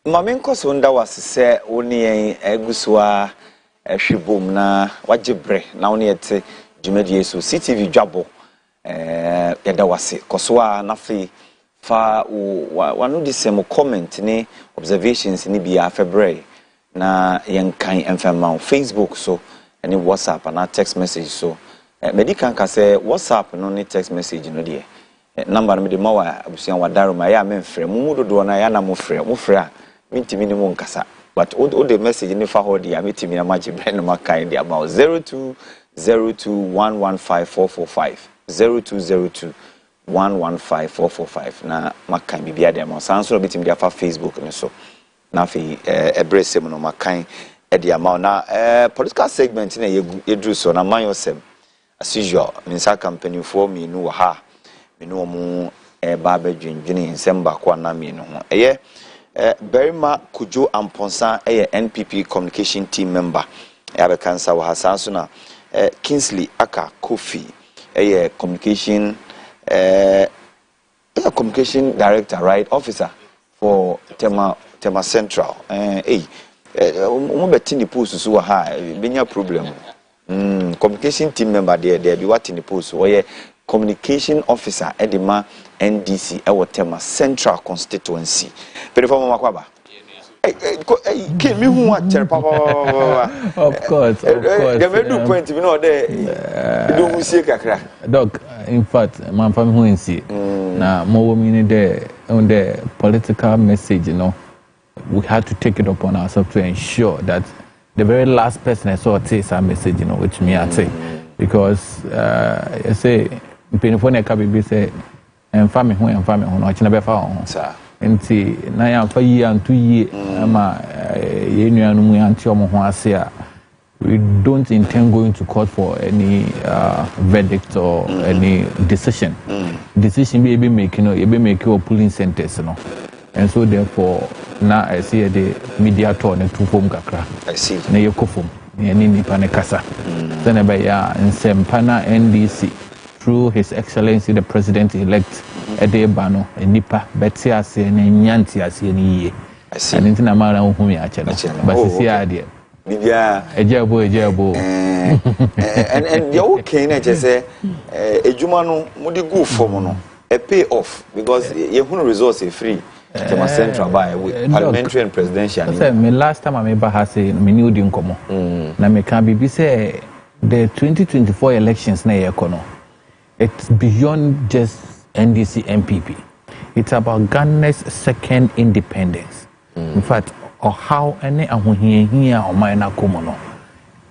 Mame nkoso nda wasese woni en egusua ehwebom na wagebre na woni ete dwumadie so CTV Dwabo yeda wase koso na fe fa wanu disem comment ni observations ni bia February na yenkan enfema Facebook so any WhatsApp na text message so medical ka say WhatsApp no ni text message no de number me de mawa abusian wadaro ma ya memfrɛ mu dodo na ya na mo frɛ mitimi ni mo nkasa but all the message ni fa hold ya mitimi na maji brand no makai dia about 0202115445 0202115445 na makai bibia dia mo sanso bitimi dia fa Facebook ni so na fi ebresem no makai e dia ma na political segment na yedru so na man yosem as usual minsa company for me no ha me no mu ba badwindwini nsem ba kwa na me no ho eye Berima Kujo Amponsa NPP communication team member yabe kansa wa hasanso na Kingsley Aka Kofi communication director right officer for Tema Central umu betini post so ha benya problem communication team member there be what in the post where communication officer edema NDC Tema Central constituency perform makwaba can me who want of course the do point you know there do see kakra dog in fact man fam who see na more meaning there on the political message we had to take it upon ourselves to ensure that the very last person I saw say some message which me I say because I say penifone ka bibi say emfa me ho no akina be fa ho sir enti na ya fa yi antu yi ama ye nuanu mu anti omo ho ase a we don't intend going to court for any verdict or any decision be making or polling centers and so therefore now I see the media tour na two form kakra I see na yekofom ni nipa ne kasa then be ya nsempana NDC through His Excellency the President-elect Edebano nipa beti ase ne nyanti ase ne yie I see and ntina mara hu mi ache no but see ade bibia ejabo and you okay na je say ejuma no mudi go form no a pay off because you hunu resource free Tema Central by parliamentary and presidential say me last time I me ba ha say me ni odi nkomo na me kan bibi say the 2024 elections na ye kono it's beyond just NDC MPP. It's about Ghana's second independence. In fact, or how any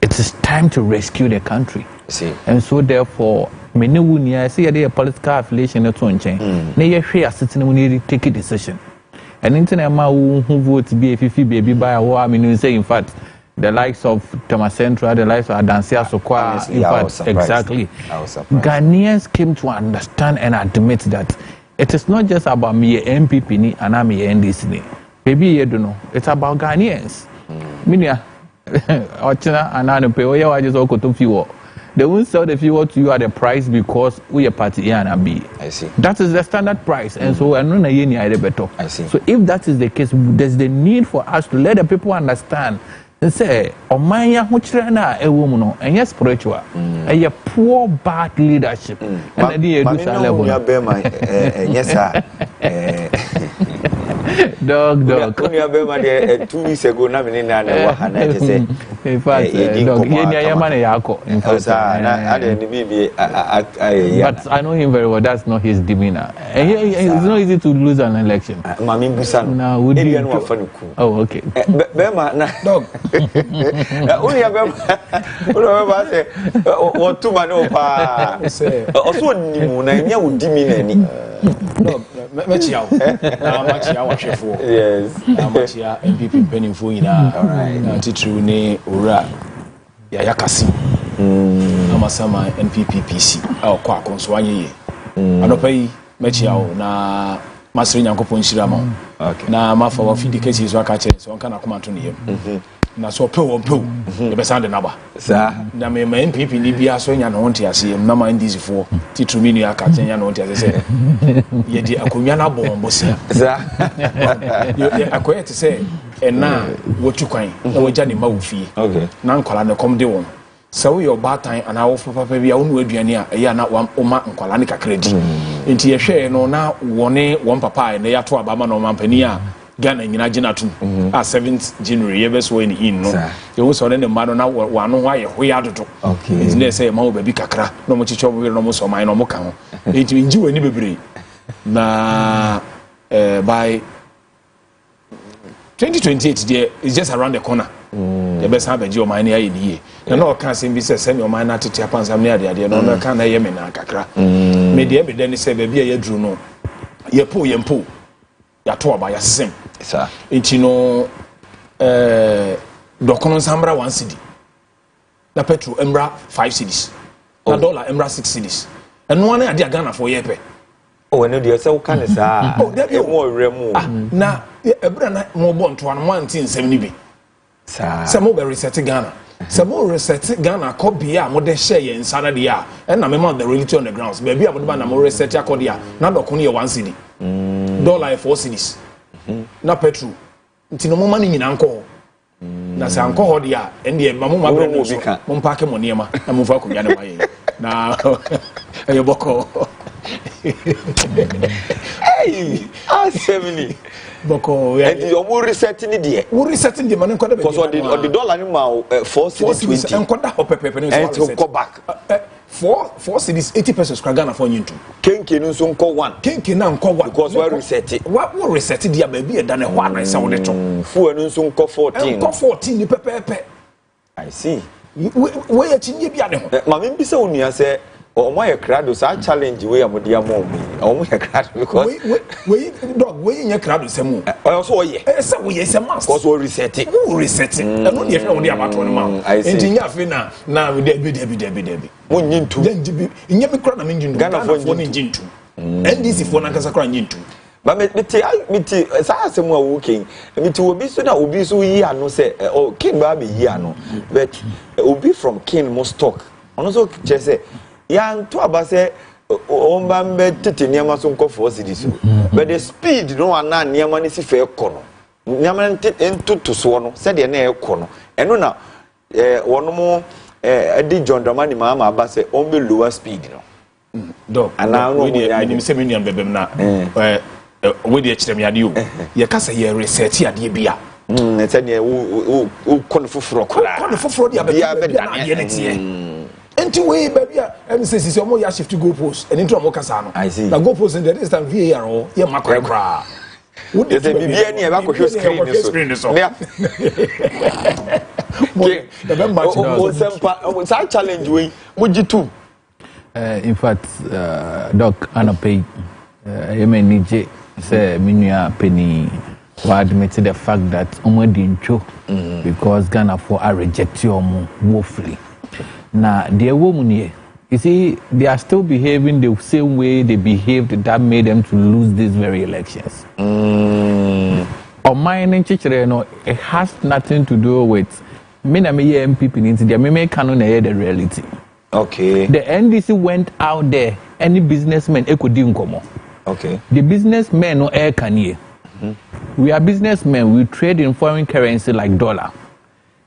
it is time to rescue the country. See. And so therefore, many would see a political affiliation at one chain. Nay, here sitting when you take a decision. And internet who votes be a baby by a war, I mean, say in fact the likes of Tema Central, the likes of Adansia Sokwa, in fact, exactly. Ghanaians came to understand and admit that it is not just about me MPP and I'm NDC. Maybe you don't know. It's about Ghanaians. Minia, Ochina and I pay oya just all to fuel. They won't sell the fuel to you at the price because we are party A and B. I see. That is the standard price, and so I know better. I see. So if that is the case, there's the need for us to let the people understand. Say, Omaya Huchana, a woman, and yes, spiritual, a poor bad leadership. And I did level. Yes, sir. Dog. When you have 2 weeks ago, nothing in there. In fact, dog, in fact, but I know him very well. That's not his demeanor. It's not easy to lose an election. Mami Busan. Now, would you? Oh, okay. Dog. Only a say, what 2 man say, also, Nimuna, would dimini. No, Machia, Machia, yes, Machia, MPP penny for in a teacher, Ura, Yakasi, Amasama, NPP PC, our quack on Swany. I don't pay Machia, na Masrina Copon Shiramo. Okay, now, my for 50 cases were catching, so I cannot come to him. na so pe wo pe e be sound number sa na me MPP ni bia so nya no ntia se na ma ndisi fo titumi ni aka nya no ntia se ye di akonwa na bombo se sa ye akoye te se na wotu kwan na wagya ne ma wo fie okay na nkwala ne kom de won so we your batan and our papa bia wonu aduane a ya na oma nkwala ne kakredi enti ye hwe no na wone won papa ne ya to abama no mampani a Ghana nyina gina tum 7th January ye beso in no ye wo so ne ma no na wano wa ye hoya dodo okay enti ne say ma wo baby kakra no mo chicho wo no mo so man no mo ka ho enti nji wani bebre na by 2028 there is just around the corner the best have a man here in here no can say be say your man at tia pansam near there no can na ye me na kakra me dey be den say baby ya dru no ye po ya to aba ya sesem sa enti no dokono samra 1 cedi na petrol emra 5 cedis na dollar emra 6 cedis eno na ade Ghana for ye pe oh no dey say wo kan sa e mo remu na ebra na mo bo nto an mo anti nsem ni bi sa se mo be reset Ghana se mo reset Ghana ko bia mo de share ye nsara de ya na me ma the reality on the grounds be bia mo de ba na mo reset akodi a na dokono ye 1 cedi dollar 4 cedis na petrol nti no mo ma ni nyina nko na se anko ho de a ende ma mo ma bre no mo mpake mo niema na mo fa ko bia na ma ye na ayo boko hey assemily boko and you mo reset ni de wo reset ndi man nko da be because on the dollar ni ma 4 cedis 20 nko da ho pepepe ni so and go back 4 cedis 80 pesos kra Ghana for nyintu kenke no so nko 1 kenke na nko 1 because we reset it wo reset dia ba bi e da ne ho anan se wo de to fu no so nko 14 nko 14 ni pepepe I see we ya chinye bia ne ho ma me bi se onua se omo ye krado sa challenge we amodi amom omo ye krado because we dog we nya krado semu o so ye se we ye se master because we reset it no dey fe won dey abato ne ma enti nya fe na we dey bi won nyintu nya bi kra na me nyintu Ghana for nyintu NDC for na kasa kra nyintu ba meti sa asemu a wo ken meti obi so na obi so yi ano se o king ba be yi ano but obi from king must talk ono so che se ya nto aba se omba mbe tete niam so nko for city so but the speed no ana niam ni si fe ko no niam ntutu so no se de na e ko no eno na wono mo edi John Dramani ma aba se ombe lower speed no do ana no we se me niam bebem na we dey chirem yade o ye kasa ye research ade bia se ne wo kon foforo dia be na ye ne tie enti we baby am say sisi omo ya shift go post enti omo kasa no na go post in this time VAR o ye makwa kra wo dey say bibia ni e ba ko screen so o sempa sa challenge we mo jitu in fact doc anopay yemenije say minua penny we admit the fact that omo di ncho because Ghana for are reject omo woefully. Now, they women, you see, they are still behaving the same way they behaved that made them to lose these very elections. On my know, it has nothing to do with me and me MPP into the me canon the reality. Okay. The NDC went out there, any businessman could do come. Okay. The businessmen no air can ye. We are businessmen, we trade in foreign currency like dollar.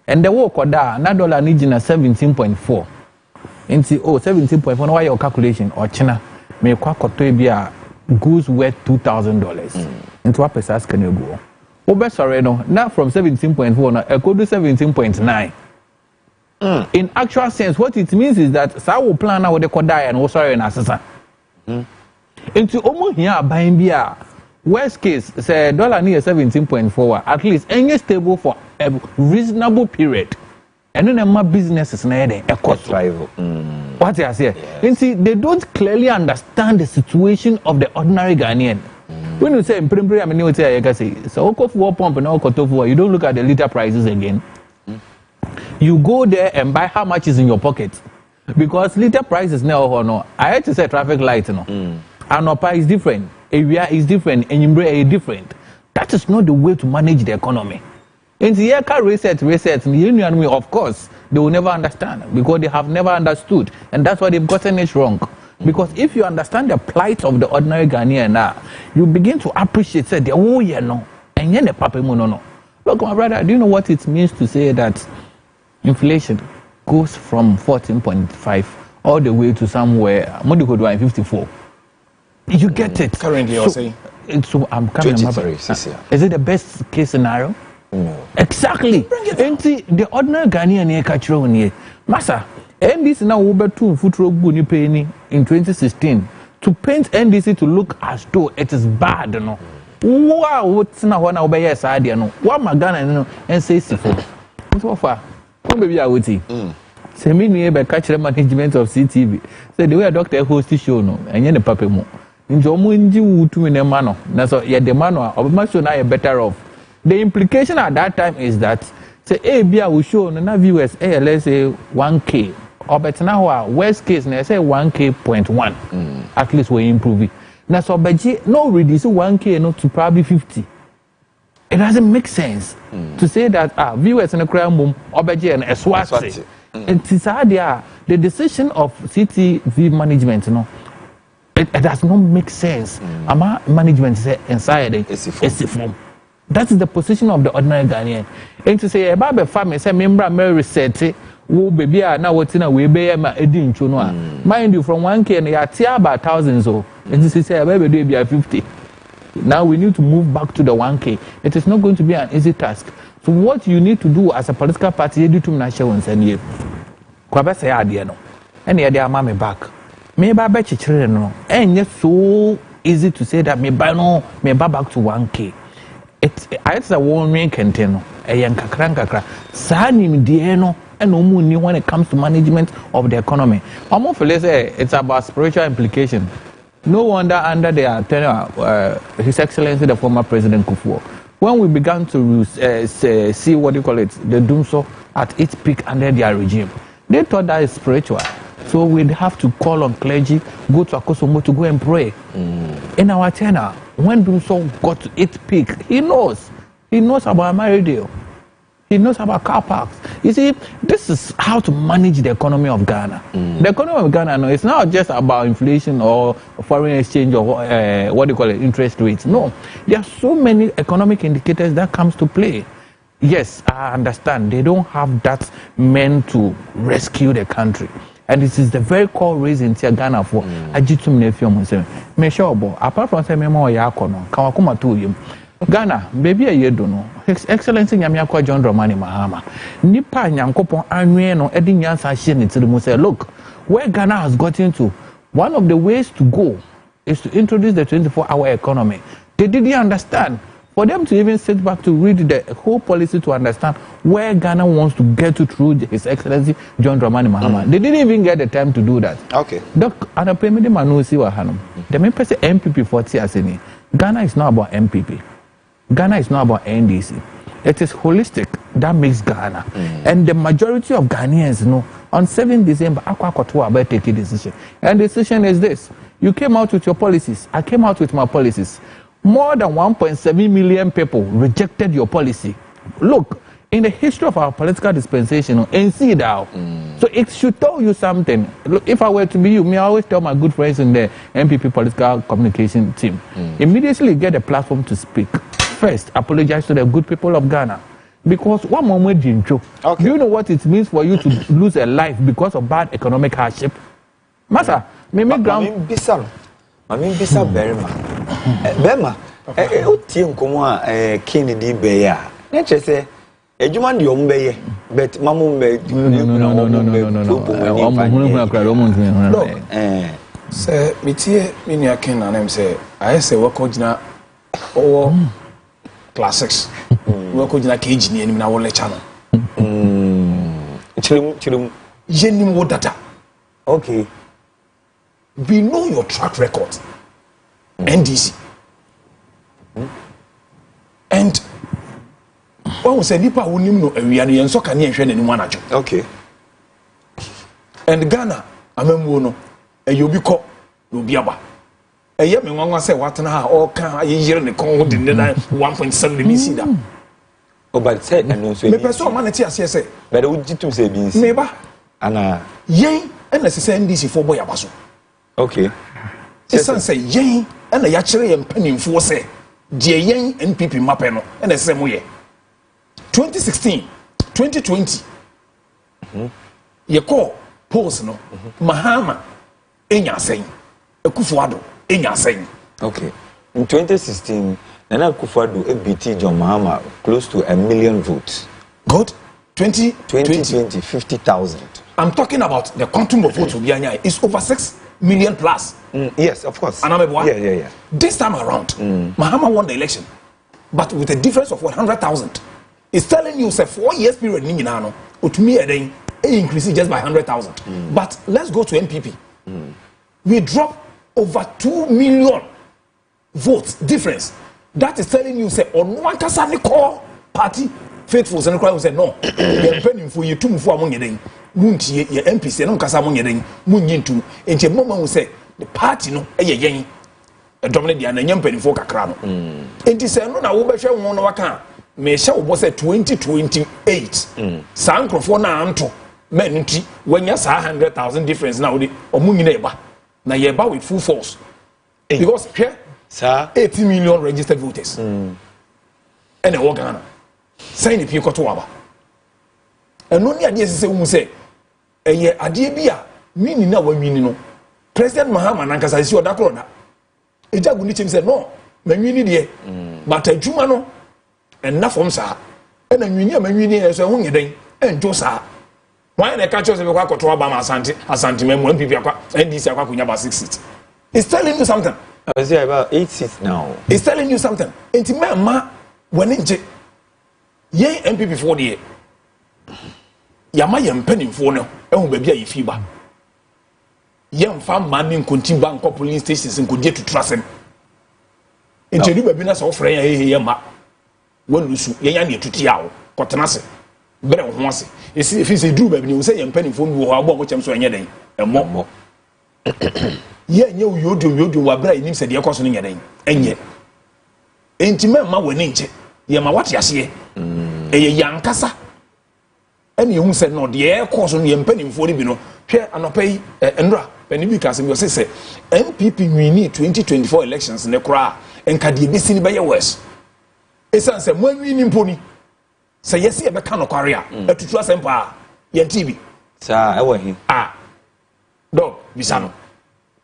And the work of that, na dollar needs in 17.4. Into 17.4. Why your calculation or China may quack goods worth $2,000. Into what percent can you go? Over sorry no, now from 17.4 now I go to 17.9. In actual sense, what it means is that sa will plan now the die and also sorry na assassin. Into almost here buying beer. Worst case, say dollar near 17.4. At least any stable for a reasonable period. And then my business is not a cost rival. What I say? And see, they don't clearly understand the situation of the ordinary Ghanaian. When you say, I mean, you say, so for pump and you don't look at the liter prices again. You go there and buy how much is in your pocket. Because liter prices now or no. I had to say traffic light, no. Anopa is different. Area is different. And is different. That is not the way to manage the economy. In the year reset, in the union, of course, they will never understand because they have never understood. And that's why they've gotten it wrong. Because if you understand the plight of the ordinary Ghanaian now, you begin to appreciate, say, oh, yeah, no. And then the papa, no. Look, my brother, do you know what it means to say that inflation goes from 14.5 all the way to somewhere, 54? You get it. Currently, you're saying? So I'm coming. Is it the best case scenario? No. Exactly. The ordinary Ghanaian catch on Massa, NDC now over two foot road penny in 2016 to paint NDC to look as though it is bad. No. Wow, what's now one obey yes idea? No. What my Ghana and say so far. Come baby, I would see. Say me by catch the management of CTV. Say the way a doctor host the show no, and yen the papa mo. In Jomundi to in a manner. That's all. Yeah, the manner of much so now better off. The implication at that time is that say ABA will show no viewers let's say 1K or better now worst case let's say 1K.1 at least we improve it. Now so no reduce 1K no to probably 50. It doesn't make sense to say that viewers in the crime boom or and a swatty. And the decision of CTV management it does not make sense. Ama management say inside it's form. That is the position of the ordinary Ghanaian. And to say about the family, say member Mary said, "Oh baby, now what's in a way, be ma edin chunoa." Mind you, from 1K and ya tia about thousands and this say baby do be 50. Now we need to move back to the 1K. It is not going to be an easy task. So what you need to do as a political party, you do to national and you. Kwaba say idea no, and the idea me back. Me ba be chichire no, and yet so easy to say that me ba back to 1K. It's a warning container, a young kakra. Sanim dieno and omuni when it comes to management of the economy. It's about spiritual implication. No wonder under the tenure, His Excellency the former President Kufuor, when we began to see what you call it, the Dumso at its peak under their regime, they thought that is spiritual. So we'd have to call on clergy, go to Akosombo to go and pray. In our tenure, when Dumso got to its peak, he knows about radio. He knows about car parks. You see, this is how to manage the economy of Ghana. The economy of Ghana, no, it's not just about inflation or foreign exchange or interest rates. No, there are so many economic indicators that comes to play. Yes, I understand. They don't have that meant to rescue the country. And this is the very core reason to Ghana for agitum nefium. Me sure apart from say memo ya kono, kawakuma to him. Ghana, baby a yedo no. His Excellency Nyamiakwa John Dramani Mahama. Nipa nyankopon anwe no edi nyansa hye ne tiri mu say, look, where Ghana has gotten to, one of the ways to go is to introduce the 24-hour economy. They didn't understand. For them to even sit back to read the whole policy to understand where Ghana wants to get to through His Excellency John Dramani Mahama. They didn't even get the time to do that. Okay. Doc, and a payment manusi wa hanum. The main person MPP 40 asini. Ghana is not about MPP. Ghana is not about NDC. It is holistic that makes Ghana. And the majority of Ghanaians know on 7 December, Akwa about take a decision. And the decision is this. You came out with your policies. I came out with my policies. More than 1.7 million people rejected your policy. Look, in the history of our political dispensation, and see that. So it should tell you something. Look, if I were to be you, I always tell my good friends in the MPP political communication team, immediately get a platform to speak. First, apologize to the good people of Ghana. Because one moment, do you know what it means for you to lose a life because of bad economic hardship? Master, I mean, Bisa Berma. Berma, Utim Kuma, Kennedy Bayer. Nature say, a Juman Yombe, but Mamumbe, no, Sir, Mitia, Minia Ken, and him say, I say, what could you or classics? What could you cage in our channel? Chilum, Genuine data. Okay. We know your track record, NDC. And when we say Nipa we know we are the so can you share anyone at you. Okay. And Ghana, no, and you'll be caught, you'll be aba. And yet, me one say what now all can I hear in the Congo in the 1.7 see that. Oh, but said and also me person man ti ase say but would you say be meba ana yen na se say NDC for boy abaso okay esan say yen na ya kire yen panimfo say de yen NPP mapɛ no na se mo ye 2016 2020 ye call polls no Mahama enya sen Akufo-Addo enya sen okay in 2016 Nana Akufo-Addo beat John Mahama close to 1 million votes. Good. 2020 50,000. I'm talking about the quantum of votes is over 6 million plus. Yes, of course. Yeah. This time around, Mahama won the election, but with a difference of 100,000. It's telling you, say 4 years period, to me, it increases just by 100,000. But let's go to MPP. We drop over 2 million votes difference. That is telling you, say, on one Kasani call party, faithfuls and crowd say, no, they're pending for you to for among your Munti, your MPC, and Casamon Yading, Munintu, and your mama will say, the party, no, a yang, a dominant and young penny for Cacrano. And he said, no, I will be sure one of our may show was at 2028. San Crofona Anto, Menuti, when you're 100,000 difference now, or Munin neighbor, now you're about with full force. Because here, 80 million registered voters. And a Ghana. Sign the people to Waba. And only idea say, a year idea, meaning now, meaning President Mahama Nankasa is your Dakrona. A Jagunichim said, no, Mamini, but a Jumano, and Nafomsa, and a Mini as a woman, and Josa. Why the catchers of Wako to Obama Asante, when people and this Akunyaba 6 seats? It's telling you something. I was about 8 seats now. It's telling you something. It's ma when it ye MPP 40 yama yem penny for no and baby a fiba. Yam farm manning continue bank police stations and could get to trust him. Into the webinars of Freya Yama. When you see Yanni to Tiao, Cotanase, better once. If it's a do baby, you say yam penny for you, how much I'm so any and more. Yeah, you do what Brian said you're costing any, and yet. Ain't you ma when inch? Yama what you see? A young cassa. And you said no, the air course on the penny for the here and pay Andra, penny because you say MPP we need 2024 elections in the crowd and can be seen by your worst. It's answer when we need pony. Say yes, a mechanical career, a to trust empire, yen TV. Sir, I want him. Dog, Bisano.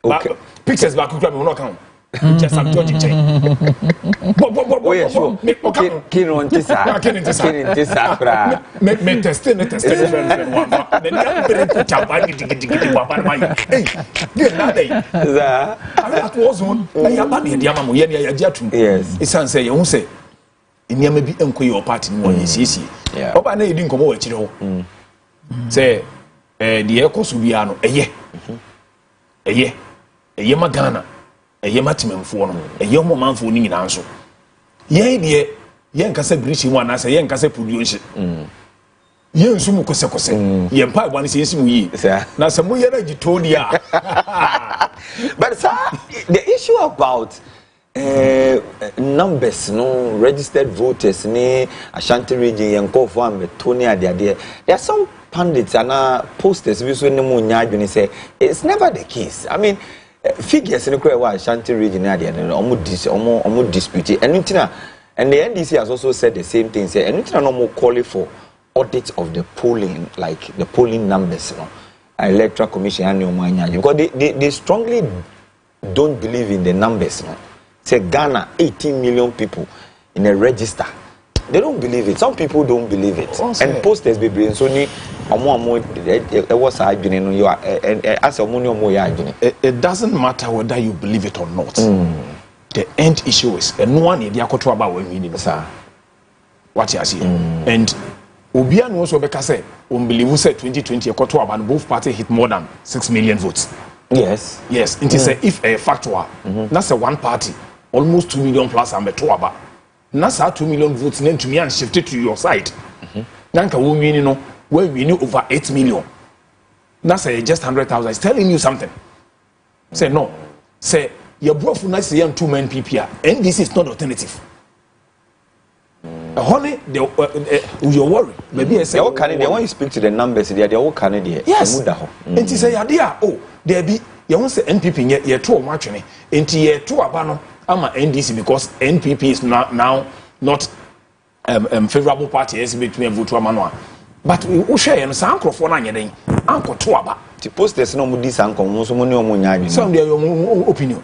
Okay. Pictures back to me, no count. Just some Georgie chain. Oh, yeah, sure. Kin on Tissa. Make testing the testing. Then you put up by that was one. I have been the Yamamu Yatu. Yes. It's answer you won't say. In your maybe uncle your party one is easy. Yeah. Oh, I know you didn't come over to know. Say, the echoes will be a year. A year Magana. A yematim for a young man for Ning answer. Yea, dear, young Cassa British one as a young Cassa producer. Young Sumu Cosacose, young Pie one is in ye. Now, some more you told ya. But, sir, the issue about numbers, no registered voters, ne Ashanti region, and call for me, Tony, there are some pundits and posters, which when the moon say it's never the case. I mean, figures in the Ashanti region almost dispute and the NDC has also said the same thing. Say anything no more calling for audit of the polling, like the polling numbers, electoral commission and because they strongly don't believe in the numbers. Say Ghana 18 million people in a register. They don't believe it. Some people don't believe it. And posters be bring so ni it doesn't matter whether you believe it or not. The end issue is and no one idea koto about when we need sir. What you see. And Obian was Obeka say, believe say 2020 koto about both parties hit more than 6 million votes. Yes. Yes. It is if a factor. That's a one party. Almost 2 million plus and beto about. Nasa 2 million votes then to me and shifted to your side. Nanka women, you know, where we knew over 8 million. Nasa just 100,000. It's telling you something. Say no. Say your bro for nice young 2 men PPR. And this is not alternative. honey you worry maybe say you can when you speak to the numbers they are all can there yes enti say ya dia there be you want say NPP ye to o matwene enti ye to aba no ama NDC because NPP is now not favorable party as between vote ama no but we share no san krofo na anye den anko to aba the posters no mu dis anko mo so mo ne o mo nya adwene some their opinion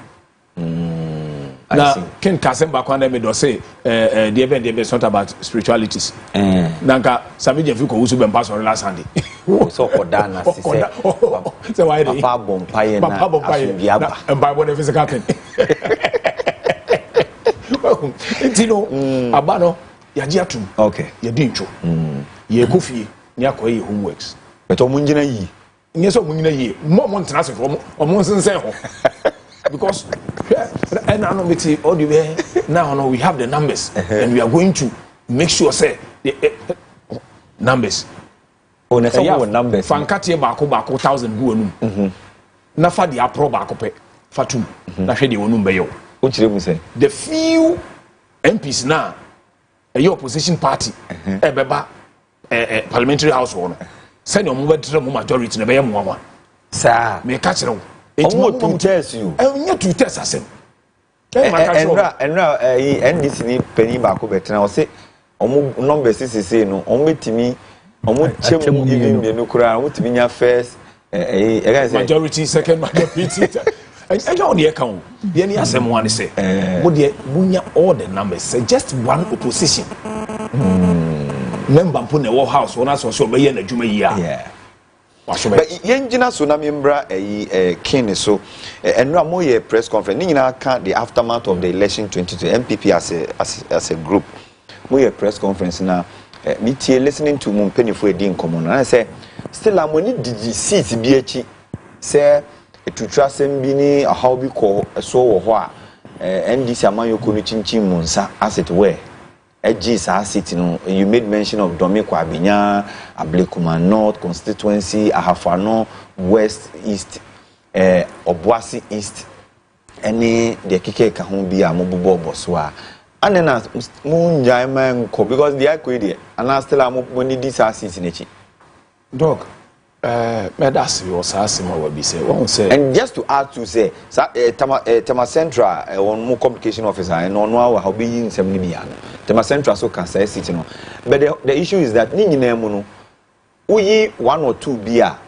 na ken kasemba kwanda me do say the event is not about spiritualities nanka sami je fi ko wusu be pass on last Sunday so koda na se say why dey papa bompaye na aso aba and by what physical thing intino abano ya ji atum okay ya di ntwo ye kofie ni akoye homeworks but o munjina yi nye so munjina yi mo ntena se fo mo nsensen ho because and I know all the way now we have the numbers and we are going to make sure say the numbers na say we numbers fankate ba ko 1000 gu anum na fa the apro ba ko pe fatum na hwe de wonum be yo o kire mu say the few MPs na your opposition party beba parliamentary house one send your majority na be yam wa sir me ka kire wo Omo two tests you. Enya two tests asem. Enra NDC ni penny ba ko betena o se omo numbers sisi no omo betimi omo chemu even me no kura omo timi nya first majority second majority. Enya on the account. Ye ni asem one say. Mo de bunya all the numbers say just one opposition. Member mpo na wo house wona so so be ye na dwuma yi a. Yeah. But yenjina so na membra king so enra mo ye press conference ni nyina ka the aftermath of the election 22 MPP as a group mo ye press conference na me tie listening to mo penifo edi nkomo na say still amoni digi seat bi achi say etutwa sem bi ni how bi ko so wo ho a NDC amanyoko no chinchin mo nsa as it were Ejisa City, you made mention of Domiko Abinya, Ablekuma North constituency, Ahafano West East, Obuasi East, any the Kike Kahumbi, Amobubo Boswa. And then as Moon Jaiman, because the Aquidi, and I still am when this city in it. Dog, that's your Sassimo will be say, won't say. And just to add to say, Tama Central, one more communication officer, and on how being 70 million. Tema Central so can say city no. But the issue is that ni nyina mu no uyi 1 or 2 bia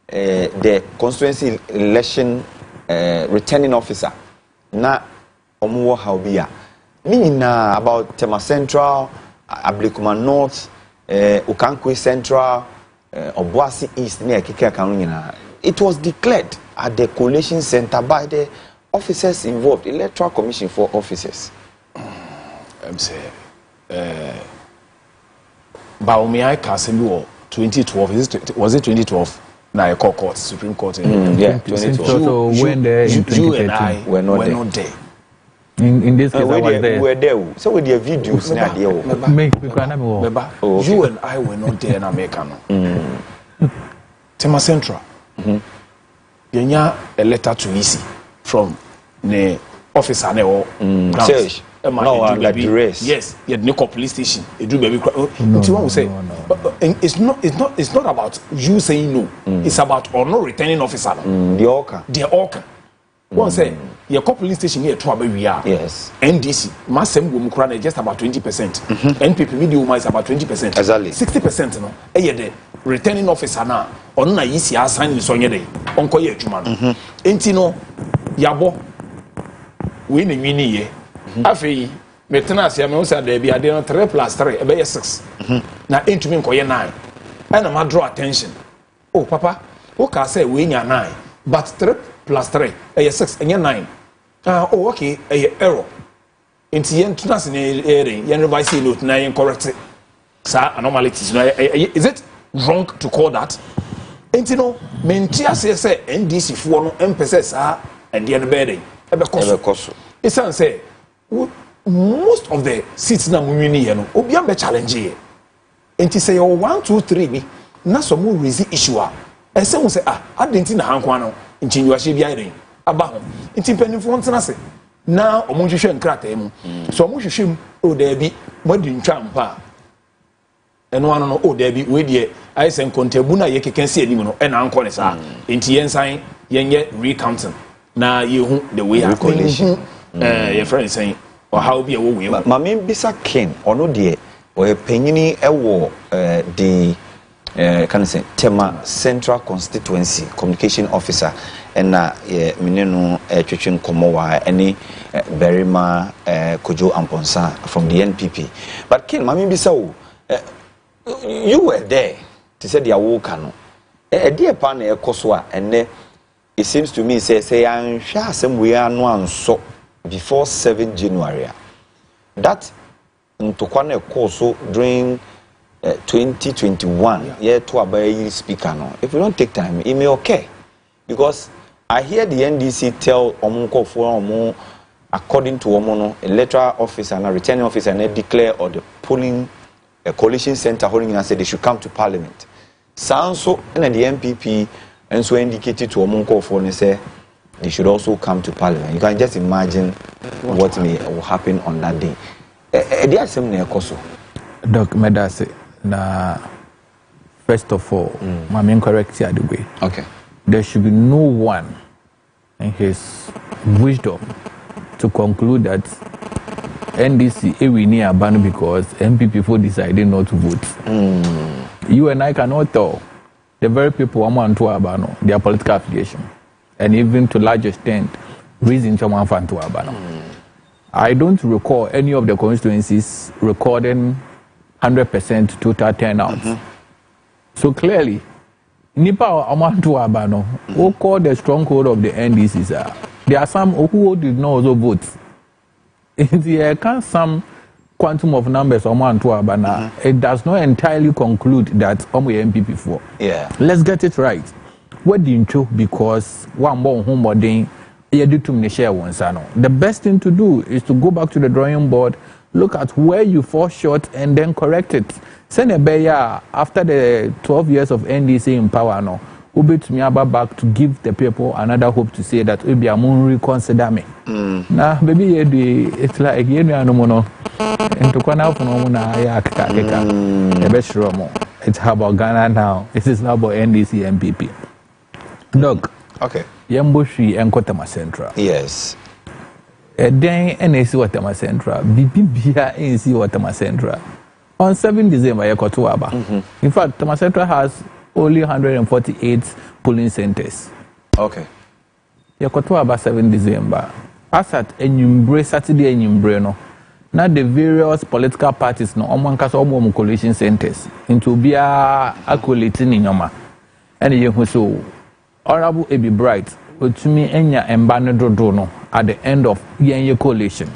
the constituency election returning officer na omo how bia ni nyina about Tema Central, Ablekuma North, Okankwe Central, Obuasi East near Kike kan nyina. It was declared at the collation center by the officers involved, electoral commission for officers. I'm saying, Baumia Castle 2012. Was it 2012? Now, court, Supreme Court. Yeah, 2012. So when you and I were not there. In this case, I was there. We were there. So with the videos, you and I were not there in America. Tema Central. You a letter to EC from the officer. Search. No, under duress. Yes, you had no police station. You do baby. It's not about you saying no. It's about or no returning officer. The orca. One say your police station here to we are. Yes. NDC Massem Gumukran just about 20%. NPP medium is about 20%. Exactly. 60% no. The returning officer now. On na easy assign in Sonya day. Onko ye juma no. Enti no yabo. We ni wini ye. Afi metena sia me say there be ade no 3 + 3 e be 6 na entumi nkoye 9 and ma draw attention oh papa who can say we nya 9 but 3 + 3 e 6 enye 9 oh okay e error enti yen tuna se ne yen revise note na yen correct sa anomalies no is it wrong to call that enti no menti ase say NDC fo no empese sa ade no be dey e be koso e say most of the seats na munwini here no obian be challenge here enti say 1 2 3 bi na so mo raise issue a ese mo say adenti na hankwa no nchinwa hye bia aba ho enti penifo ntena se na omo hwehwe nkrata mu so omo hwehwe mu oh there be what do you champa and one no oh there be we dey I say kontabu na ye keken se anim no e na anko ne sa enti yen san yen ye recounting na ye hu the way collation your friend saying or how be a wo we ma me bisa ken ono de o panyini ewo the can say Tema Central Constituency Communication Officer and meneno twetwe nkomo wa any Berima Kojo Amponsa from the NPP. But Ken mami bisa wo you were there to say dia wo ka no dear pan e koso a ene it seems to me say anhwa asem we anu anso before 7 January that ntokwa na koso during 2021 yeah to about speaker no if we don't take time it may okay because I hear the NDC tell omunko for omo according to omo electoral officer and a returning officer and they declare or the polling coalition center holding and say they should come to parliament sounds so and the MPP and so indicated to omunko for and say they should also come to parliament. You can just imagine what may will happen on that day. There are some near Koso. Doc Medase. Na first of all, my main correct here the way. Okay. There should be no one in his wisdom to conclude that NDC we near ban because MP people decided not to vote. You and I cannot tell the very people who want to abano their political affiliation, and even to large extent reason to want to abano. I don't recall any of the constituencies recording 100% total turnout. So clearly, Nipa Amantu Abano, who call the stronghold of the NDCs, there are some who did not also vote. There can some quantum of numbers Amantu Abana. It does not entirely conclude that Omo MPP for. Yeah. Let's get it right. What didn't you? Because one more homeboarding, the best thing to do is to go back to the drawing board. Look at where you fall short and then correct it. Send a bear after the 12 years of NDC in power now. Ube to me about back to give the people another hope to say that maybe I'm going to reconsider me. Nah, baby, it's like you know no. And to come out from the best room. It's about Ghana now. It is not about NDC MPP. Doug. Okay. Yamboshi and Kotama Central. Yes. Then NAC Watama Central, BBBA NC Watama Central. On 7 December, Yakotuaba. In fact, Tama Central has only 148 polling centers. Okay. Yakotuaba 7 December. As at Enyumbre, Saturday Enyumbre, no. Now the various political parties, no, Oman coalition centers, into Bia accolating in Yoma. And you so Honorable Ebi Bright. To me, enya embane dodo no at the end of yenye coalition.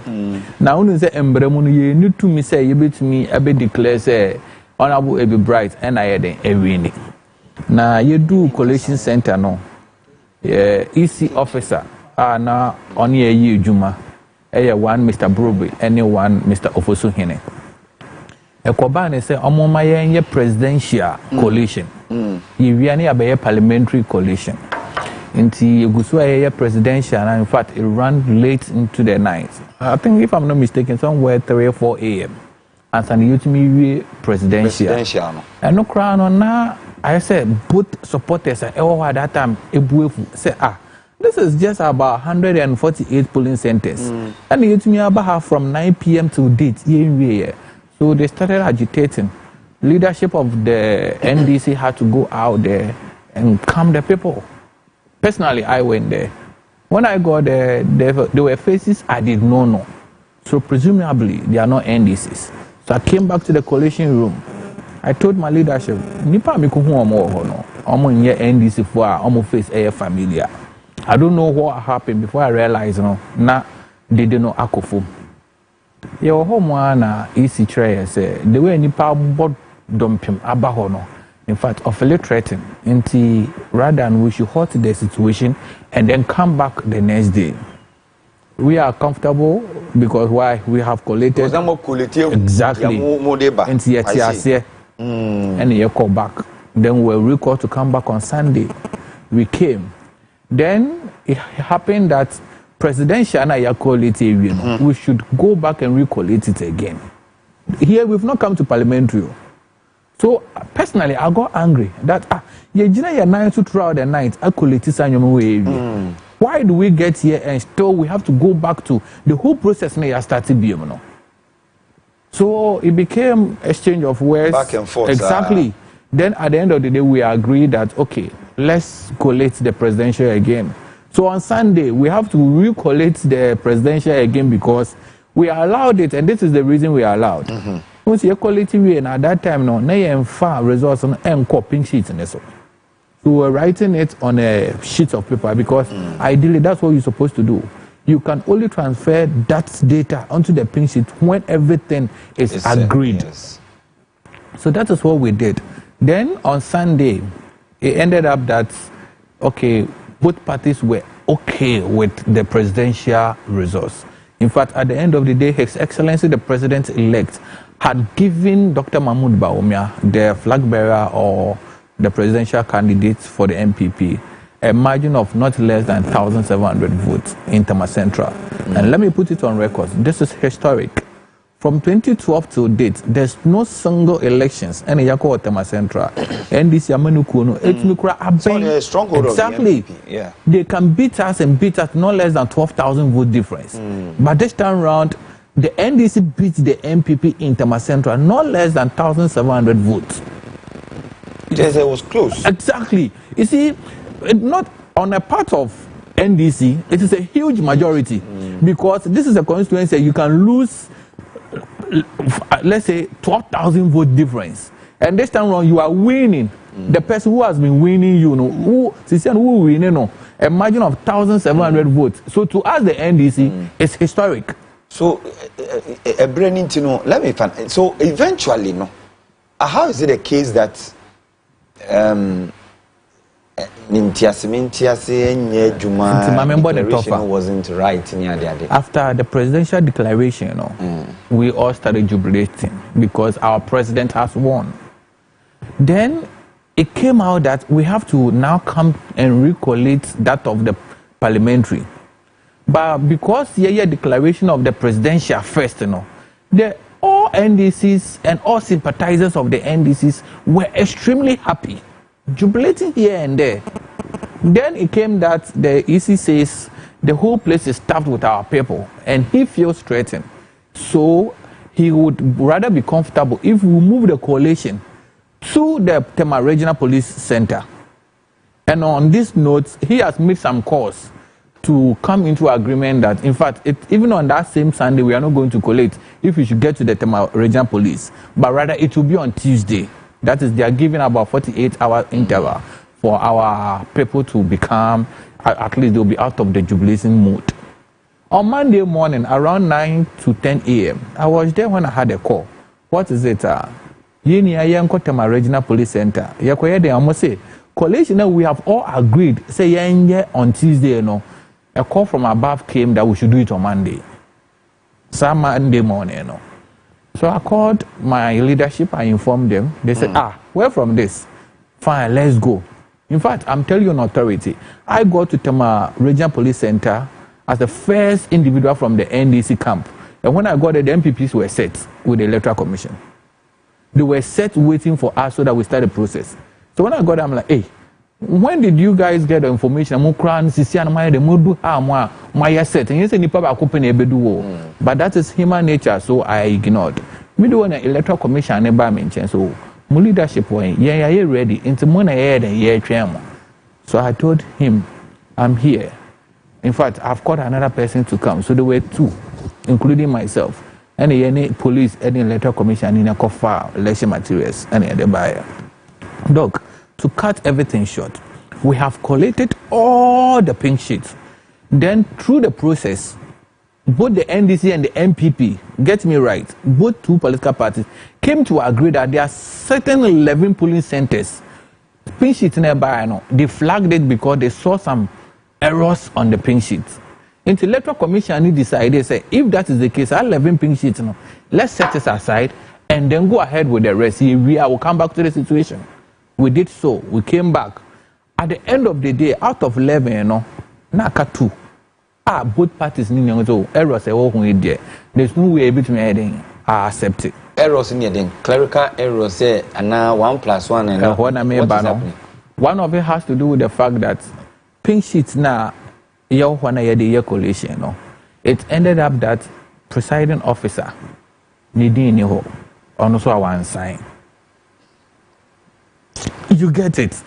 Now, when you say embremu, you need to me say you bet me ebe declare say Honorable Ebi Bright and I had a winning. Now you do coalition center no, EC officer na on ye juma, one Mr. Broby, any one Mr. Ofosu Hine. Ekobane say omoma yenye presidential coalition. You are near parliamentary coalition. Inti Gusua presidential, and in fact it ran late into the night. I think if I'm not mistaken, somewhere 3 or 4 a.m. And San Yutimi presidential. And no crown on now. I said both supporters at that time say this is just about 148 polling centers. And Yutimi about from 9 p.m. to date. So they started agitating. Leadership of the NDC had to go out there and calm the people. Personally, I went there. When I got there, there were faces I did not know. So presumably, they are not NDCs. So I came back to the coalition room. I told my leadership, Nipa miku hu omo no. Omo nye NDC for omo face a familiar. I don't know what happened before I realized na they did not akofo. Your home na easy try say the way Nipa bod dumpim abaho no. In fact, awfully threatened. Rather than we should halt the situation and then come back the next day. We are comfortable because why we have collated exactly. And you call back. Then we'll recall to come back on Sunday. We came. Then it happened that presidential na ya collate you know, we should go back and recollate it again. Here we've not come to parliamentary. So personally, I got angry that you your 9 to throughout the night. I collate it. Why do we get here and still we have to go back to the whole process now started being, you know? So it became exchange of words. Back and forth. Exactly. Then at the end of the day, we agreed that, okay, let's collate the presidential again. So on Sunday, we have to recollate the presidential again because we allowed it, and this is the reason we allowed. Once you collate it, and at that time, no, na far results on pink sheets in this. So we're writing it on a sheet of paper because ideally that's what you're supposed to do. You can only transfer that data onto the pink sheet when everything is agreed. Yes. So that is what we did. Then on Sunday, it ended up that, okay, both parties were okay with the presidential results. In fact, at the end of the day, His Excellency the President-elect had given Dr. Mahmoud Bawumia, the flag bearer or the presidential candidate for the MPP, a margin of not less than 1,700 votes in Tema Central. And let me put it on record. This is historic. From 2012 to date, there's no single elections any Yako Tema Central. And this Yamanukuno, it's a stronghold exactly. Of the MPP. Yeah. They can beat us no less than 12,000 vote difference. But this time around, the NDC beat the MPP in Tema Central no less than 1,700 votes. Yes, it was close. Exactly. You see, not on a part of NDC, it is a huge majority because this is a constituency you can lose, let's say, 12,000 vote difference. And this time around, you are winning. The person who has been winning, you know, who winning, a margin of 1,700 votes. So to us, the NDC is historic. So, let me find. So eventually, no, how is it a case that declaration wasn't right near the other? After the presidential declaration, you know, we all started jubilating because our president has won. Then it came out that we have to now come and recollate that of the parliamentary. But because the declaration of the presidential first, you know, all NDCs and all sympathizers of the NDCs were extremely happy, jubilating here and there. Then it came that the EC says the whole place is stuffed with our people and he feels threatened. So he would rather be comfortable if we move the coalition to the Tema Regional Police Center. And on this note, he has made some calls to come into agreement that, in fact, even on that same Sunday, we are not going to collate if we should get to the Tema Regional Police, but rather it will be on Tuesday. That is, they are giving about 48-hour interval for our people to become, at least they'll be out of the jubilation mood. On Monday morning, around 9 to 10 a.m., I was there when I had a call. What is it? Tema Regional Police Center. Collation, we have all agreed, say, on Tuesday, you know, a call from above came that we should do it on Monday. Some Monday morning, you know. So I called my leadership, I informed them. They said, where from this? Fine, let's go. In fact, I'm telling you an authority. I got to Tema Regional Police Center as the first individual from the NDC camp. And when I got there, the MPPs were set with the Electoral Commission. They were set waiting for us so that we start the process. So when I got there, I'm like, hey, when did you guys get the information? But that is human nature, so I ignored. Me do an Electoral Commission and so my leadership point, ready. So I told him, I'm here. In fact, I've called another person to come. So there were two, including myself. Any police, any Electoral Commission, in a coffer, election materials, and the buyer. Dog. To cut everything short, we have collated all the pink sheets. Then through the process, both the NDC and the MPP, get me right, both two political parties came to agree that there are certain 11 polling centers. Pink sheets nearby, they flagged it because they saw some errors on the pink sheets. The Electoral Commission decided, say, if that is the case, 11 pink sheets, let's set this aside and then go ahead with the rest. We will come back to the situation. We did so. We came back. At the end of the day, out of 11, Naka 2. both parties need to errors there's no way able to make accept it. Errors in the clerical errors say and now 1+1 and what is happening? One of it has to do with the fact that pink sheets now your coalition. No, it ended up that presiding officer needing ho on also one sign. You get it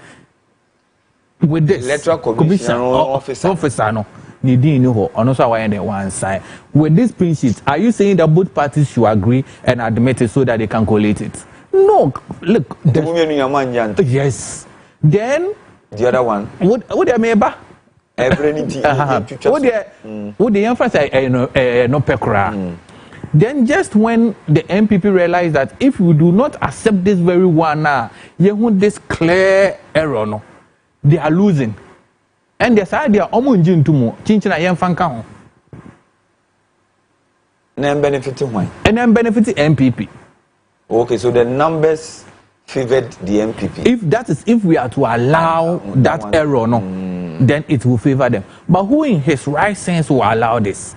with this electoral commission officer no needing ho on also one sign. With this pink sheets, are you saying that both parties should agree and admit it so that they can collate it? No, look. Yes. Then the other one. What they meba? What they emphasize no pekra. Then just when the MPP realized that if we do not accept this very one now, you want this clear error no, they are losing. And there's idea omunjin tumo chinchina yemfanka ho. And benefiting why? And then benefiting MPP. Okay, so the numbers favored the MPP. If we are to allow that error, no, then it will favor them. But who in his right sense will allow this?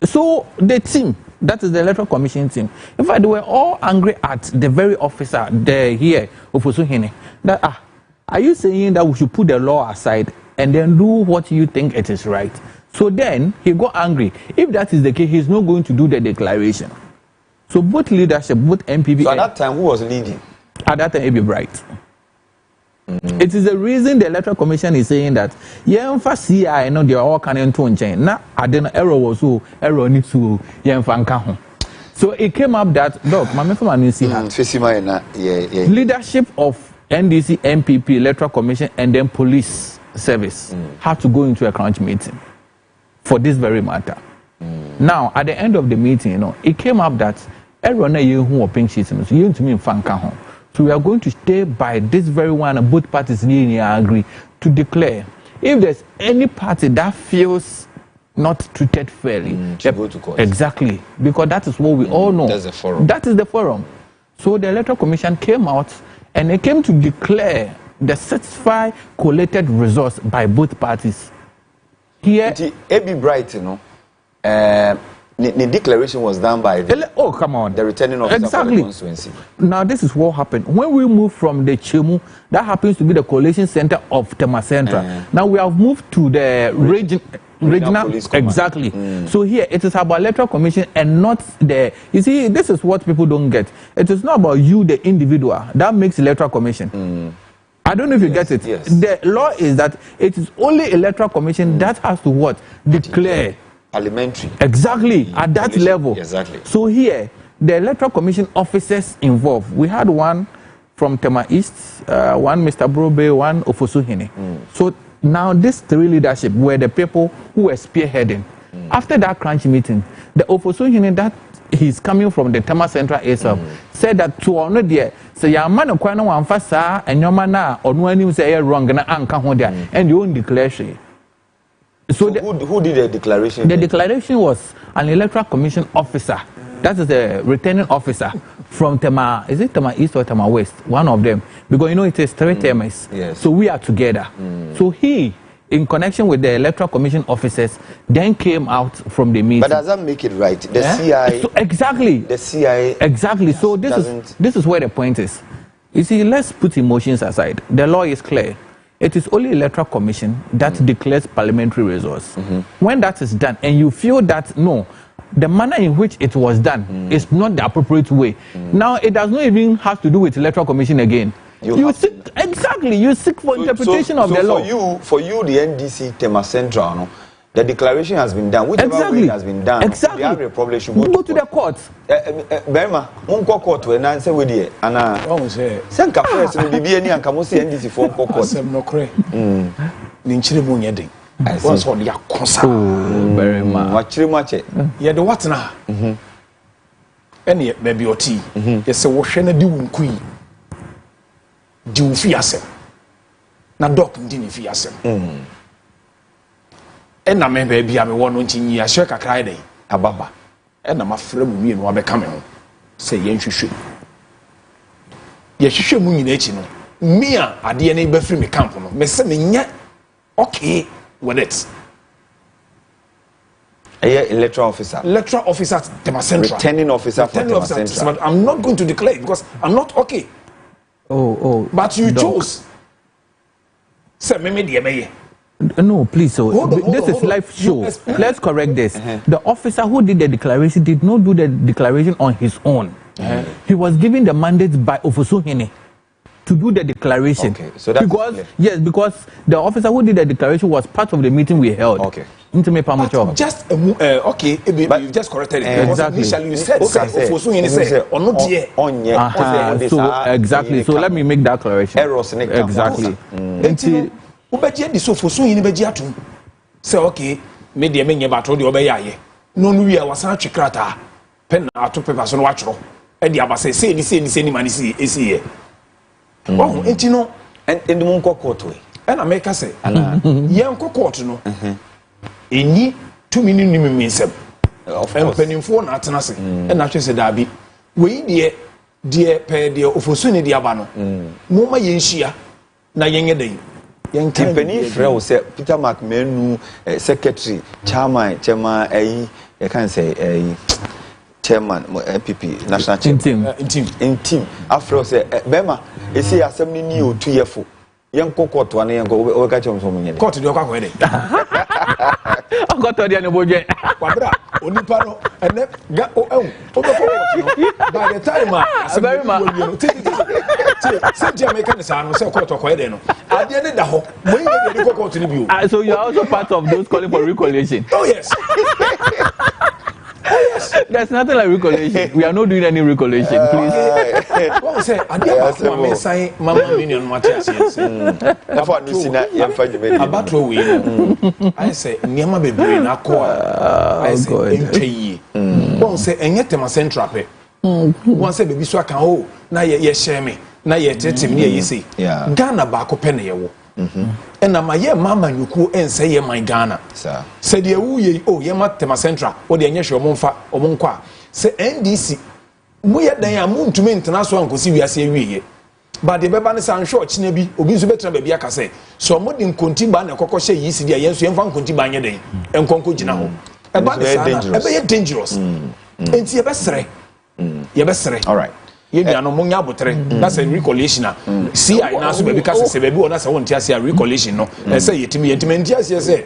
So the team, that is the electoral commission team. In fact, they were all angry at the very officer there here, Ofosuhene. That are you saying that we should put the law aside and then do what you think it is right? So then he got angry. If that is the case, he's not going to do the declaration. So both leadership, both MPP. So at that time, who was leading? At that time, Ebi Bright. It is the reason the electoral commission is saying that CI, I know they are all coming to chain. Now, I didn't error was so error needs to So it came up that leadership of NDC, MPP, electoral commission, and then police service have to go into a crunch meeting for this very matter. Now, at the end of the meeting, it came up that everyone who are pink sheets, you to me fanka. So we are going to stay by this very one, and both parties agree to declare if there's any party that feels not treated fairly, to go to court. Exactly, because that is what we all know. That's the forum. That is the forum. So the electoral commission came out and they came to declare the certified collated results by both parties. Here, Ebi Bright, the declaration was done by the returning officer for the constituency. Now this is what happened when we moved from the Chemu, that happens to be the coalition center of Tema Central. Now we have moved to the regional exactly. So here it is about electoral commission and not the. You see, this is what people don't get. It is not about you, the individual, that makes electoral commission. I don't know if you get it. Yes. The law is that it is only electoral commission that has to what declare. Parliamentary. Exactly, at that level. Exactly. So here, the electoral commission officers involved, we had one from Tema East, one Mr. Brobe, one Ofosuhene. So now these three leadership were the people who were spearheading. After that crunch meeting, the Ofosuhene that he's coming from the Tema Central itself said that to honor there, say your man no one fasa and your man or no one say wrong and you won't declare. So who did the declaration? The declaration was an electoral commission officer. That is the returning officer from Tema. Is it Tema East or Tema West? One of them. Because it is three Temas. Yes. So we are together. So he, in connection with the electoral commission officers, then came out from the meeting. But does that make it right? The CI. So exactly. The CI. Exactly. So this is where the point is. You see, let's put emotions aside. The law is clear. It is only electoral commission that declares parliamentary results. When that is done, and you feel that no, the manner in which it was done is not the appropriate way. Now it does not even have to do with electoral commission again. You seek for interpretation of the law. For you, the NDC Tema Central, the declaration has been done. Whichever way it has been done, the Irish Republic should go to the court. Berma, won't go court when I say with you. And send Caprice will be any and come see NDC for court. Some no cray. Ninchiri Munyadi. Once on your concern. Very much. Yet the what now? And yet, maybe your tea. Yes, a washing a doing queen. Do fiasem. Na doc didn't fiasem. And na me baby am one nti ya hwe kakra dey ababa and na mafra mu mienu abeka me ho say yen hwehwe ye hwehwe mu nyina echi no me a ade ne ba firi me camp no me se me nya okay with it electoral officer. Electoral officer at Tema Central. Returning officer for Tema Central. I'm not going to declare it because I'm not okay. But you chose. Sir, no, please. So this is live show. Let's correct this. The officer who did the declaration did not do the declaration on his own. He was given the mandate by Ofosuhene to do the declaration. Okay, so that's because the officer who did the declaration was part of the meeting we held. Okay. Just okay, but you just corrected it. Exactly. Initially you said Ofosuhene said or not yet. So exactly. So let me make that correction. Errors exactly. Ubeje di so Ofosuhene beji atum. Say okay, me de menye batro de obeyaye. No no wi a wasan atwekrata. Pen ato paper so no watwro. E di abase say ni mani si esi ye. Oh, enti no and mo nko court we. E na make say ye nko court no. Eni 2 minutes ni mmensem. Of course. Empanimfo na atena se. E na hwese da bi. We de pe de Ofosuhene de aba no. Mo ma ye nhia na yenye den. Timpani Freo say Peter McMenu secretary chairman you can say chairman MPP national chairman in team afro say bema e say assembly ni o 2 year for yenko court wan yenko o ka chom so munye court de kwa kwede ogoto de ne boje kwabra onipa no ene ga o be court by the time very ma say American is no say court kwede no ade ne da ho when you dey court ni bi o so you are also part of those calling for recollation. Oh yes. There's nothing like recollation. We are not doing any recollation, please. What say? I did say Mama Minion Matias. About we. I say Niama Bebre na ko. I say NKE. One say enye Tema Central pe. One say baby so aka o na ye share me. Na ye tete me ye say. Ghana ba ko pe na ye wo. And na maye mama nyuku ense ye my Ghana sir said ye wu ye oh ye ma Tema Central o de enye hwe omfa omonkwa se NDC mu ye dan ya mu ntumi international ankosi wiase awiye but the beba ne san hwe ochina bi obi nso betra ba bi aka se so mo de nkonti ba na kokko hye yi sidi ye nso ye mfa nkonti ba nye den enkonko gina ho e ba ne sana e be ye dangerous enti ye be sere all right. You know, Munya Butre, that's a recollation. See, I now say because baby, or that's a one tier recollation. No, say it to me, and Mentias, say,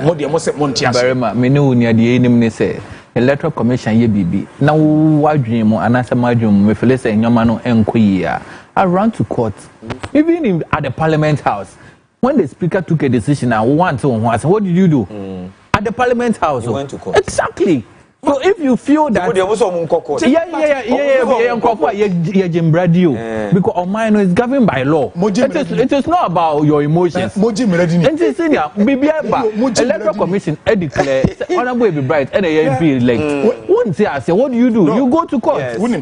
Modia Mose Montias. Very much, me know near the enemy say, electoral commission ye BB. Now, why dream or another majum with Felisa and Yamano and Quia? I ran to court, even at the Parliament House. When the speaker took a decision, I want to once, what did you do? At the Parliament House. You went to court. Exactly. So if you feel that because our mind is governed by law. It is not about your emotions. And electoral commission declare honorable be bright and a MP elect. Wouldn't say I say what do? You go to court. When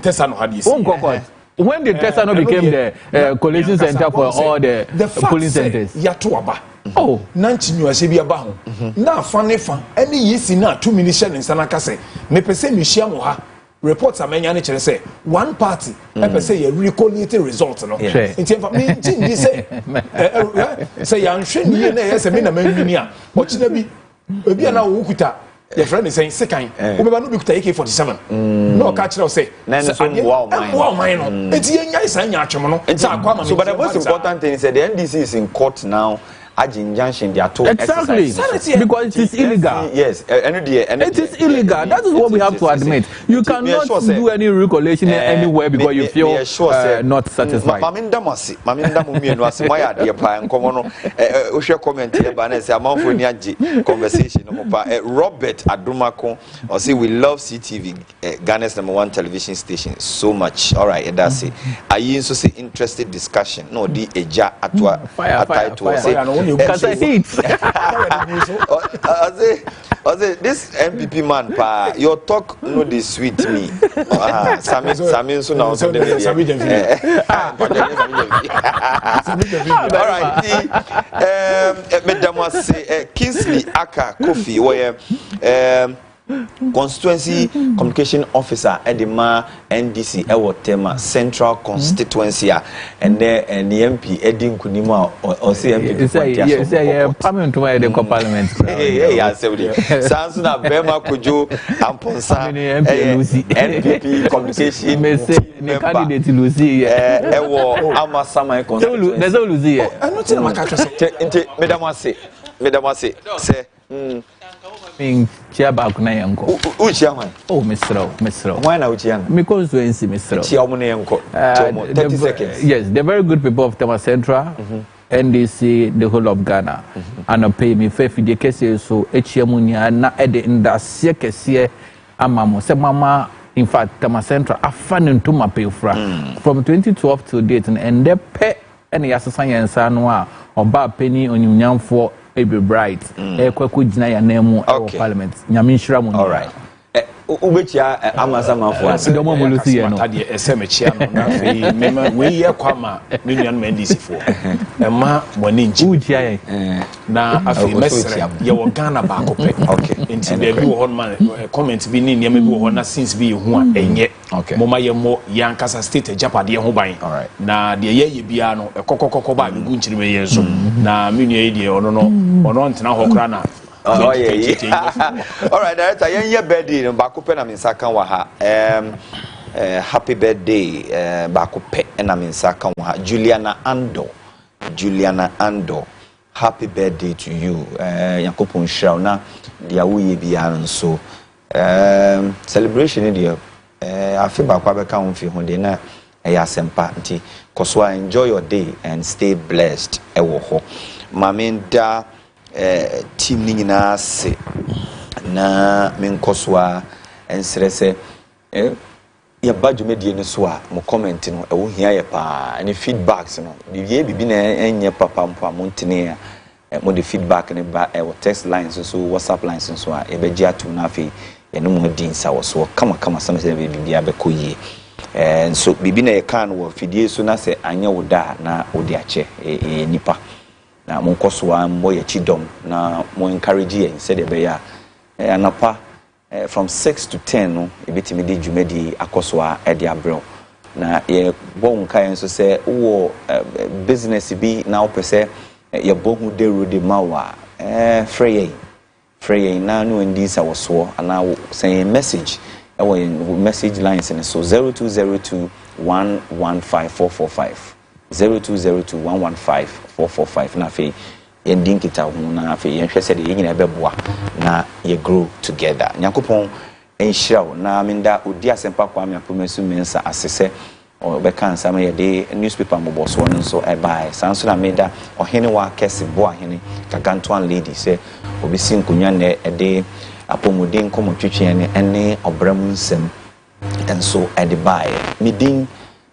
the Tesano became the collation center for all the polling centers. Oh, Nanchi you ase bi aba ho. Na afane fa any yesi na 2 minutes in sanaka say me pese me hia mo ha reports amenya ne kire say one party e pese ye recollate results no nti fa me nti ndi say ya nhwe ni na ye say me na manwini a o kina bi obi na wo kuta your friend is saying second obeba no bi kuta AK47 no ka kire say na so wow mine no nti ye nya isa nya atwem no nti akwa ma. So but the most important thing is that the NDC is in court now. Injunction, they are told exactly because it is illegal. Yes, it is illegal. That is what we have to admit. You cannot do any regulation anywhere because you feel not satisfied. Maminda mumie no asemaya de pa nkomo no ohwe comment here ba na say amanfo ni age conversation no pa Robert Adumako or say we love CTV Ghana's #1 television station so much. All right, that's it. Are you also say interested discussion no di eja atwa atai to say because I hate. This MPP man, pa, your talk no dey sweet me. Sami so now so dey. All right, Madam was Kingsley Aka Kofi where constituency communication officer edema NDC ewo tema central constituency and then the MP edin kunima or CMP say parliament to my parliament yeah sounds na bema kujo amponsa NPP communication the candidate Lucy ewo amasama constituency there's no Lucy I not say maka say Madam say chia back na yanko uchia wan oh Mr. why na uchia me constituency Mr. chia omo na yanko 30 seconds yes they're very good people of Tema Central NDC the whole of Ghana and pay me fair the case so echiamunia na ede ndase kese amamo se mama in fact Tema Central afan ntoma pay from 2012 to date and they pay any assassin yansa no a oba penny onyunyamfo Ebe Bright, Kwako Jina ya nemu parliament. Nyamishira mu. All right. Ubechia amazama for Sidomo mulusi ya no. Tadi esemechia no na fe mema we ye kwama menu anu NDC for. Ema woni nchi. Uchia ye. Na afi mesre ye wo Ghana ba ko pe. Okay. Nti be bi wo hon man comment bi ni niam bi wo hon na since bi hu a enye. Okay. Moma ye mo yankasa state japade ho ban. Na de ye bia no ekokokoko ba bi gu nchiri me ye so. Na menu ye de ono ntena ho kra na oh yeah. All right, director, your birthday no bakupe na minsaka wa ha. Happy birthday bakupe na minsaka wa ha. Juliana Ando. Happy birthday to you. Yakopon shraw na dia wuye bia nso. Celebration ni dia afi bakwa beka ho fi ho de na eya sempa nti koswa enjoy your day and stay blessed ewo ho. Maminda team ni nyina se na menkoswa ensrese ya badwumedie ne so a mo comment no ewo hia ye pa any feedbacks no bibi na enye papa mpa mo ntene a mo de feedback ne ba text lines so WhatsApp lines so a e beji atu na afi ye no mo din sa wo so kama sama se bibi abekoyie so bibi na ye kan wo fidie so na se anya wo da na odi ache nipa na monkoswa mboye chidom na mo encourage ye said be ya anapa from 6 to 10 no ebetimi de dwumadi akoswa e de abrel na ye bon kan so say wo business bi na opese ye bohu de road mawa frey na no ndi sa woso ana say message e wo message lines and so 0202 115445 0202115445 na fe ending kita hu na fe yenhwe se de yenyina beboa na ye grow together nyakopon enhiraw na minda odi asempa kwa me apomesu mensa asese o be kan sama ye de newspaper moboso no so e bai sanso na minda ohene wa kese bo ahene kagantoan lady se obisi nkonya na e de apomuden komotwetwe ne ene obram nsem enso e de bai midin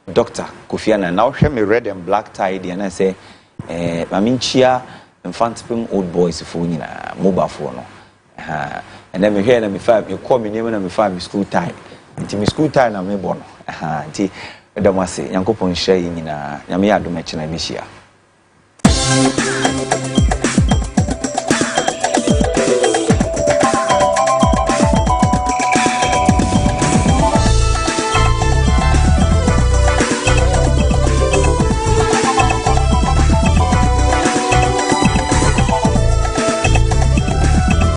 Doctor Kofiana now show me red and black tie and I say maminchia infantipum old boys for nyina mobile phone no and then me hear na me five you call me name na me five school tie nti me school tie na me bono nti edamase yankopon hye nyina nyame adom eche na me hia